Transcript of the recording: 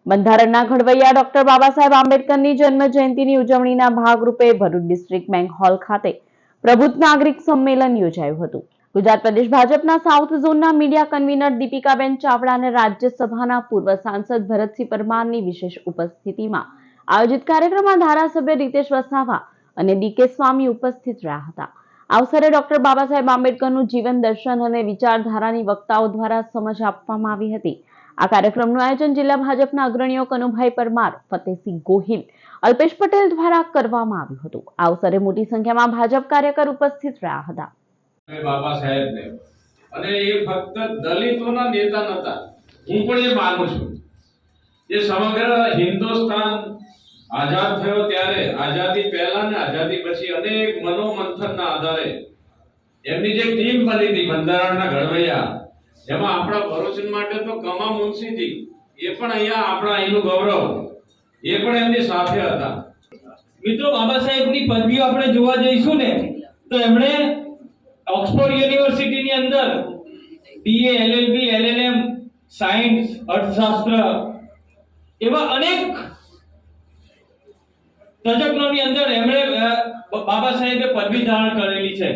બંધારણના ઘડવૈયા ડોક્ટર બાબા સાહેબ આંબેડકરની જન્મ જયંતિની ઉજવણીના ભાગરૂપે ભરૂચ ડિસ્ટ્રિક્ટ બેંક હોલ ખાતે પ્રબુદ્ધ નાગરિક સંમેલન યોજાયું હતું। ગુજરાત પ્રદેશ ભાજપના સાઉથ ઝોનના મીડિયા કન્વીનર દીપિકાબેન ચાવડા અને રાજ્યસભાના પૂર્વ સાંસદ ભરતસિંહ પરમારની વિશેષ ઉપસ્થિતિમાં આયોજિત કાર્યક્રમમાં ધારાસભ્ય રીતેશ વસાવા અને ડીકે સ્વામી ઉપસ્થિત રહ્યા હતા। આ અવસરે ડોક્ટર બાબા સાહેબ આંબેડકરનું જીવન દર્શન અને વિચારધારાની વક્તાઓ દ્વારા સમજ આપવામાં આવી હતી। આ કાર્યક્રમનું આયોજન જિલ્લા ભાજપના અગ્રણીઓ કનુભાઈ પરમાર, ફતેહસિંહ ગોહિલ, અલ્પેશ પટેલ દ્વારા કરવામાં આવ્યું હતું। આ અવસરે મોટી સંખ્યામાં ભાજપ કાર્યકર ઉપસ્થિત રહ્યા હતા। બાબા સાહેબને અને એ ફક્ત દલિતોના નેતા નહોતા, હું પણ એ માનું છું। જે સમગ્ર હિન્દુસ્તાન આઝાદ થયો ત્યારે આઝાદી પહેલા ને આઝાદી પછી અનેક મનોમંથનના આધારે એમની જે ટીમ બની હતી બંધારણના ઘડવૈયા, જેમાં આપણા ભરૂચ માટે તો કમા મુનશીજી, એ પણ અહીંયા આપણા અહીંનું ગૌરવ, એ પણ એમની સાથે હતા। મિત્રો, બાબા સાહેબની પદવીઓ આપણે જોવા જઈશું ને તો એમણે ઓક્સફોર્ડ યુનિવર્સિટીની અંદર BA, LLB, LLM, સાયન્સ, અર્થશાસ્ત્ર એવા અનેક તજજ્ઞોની અંદર એમણે બાબા સાહેબે પદવી ધારણ કરેલી છે।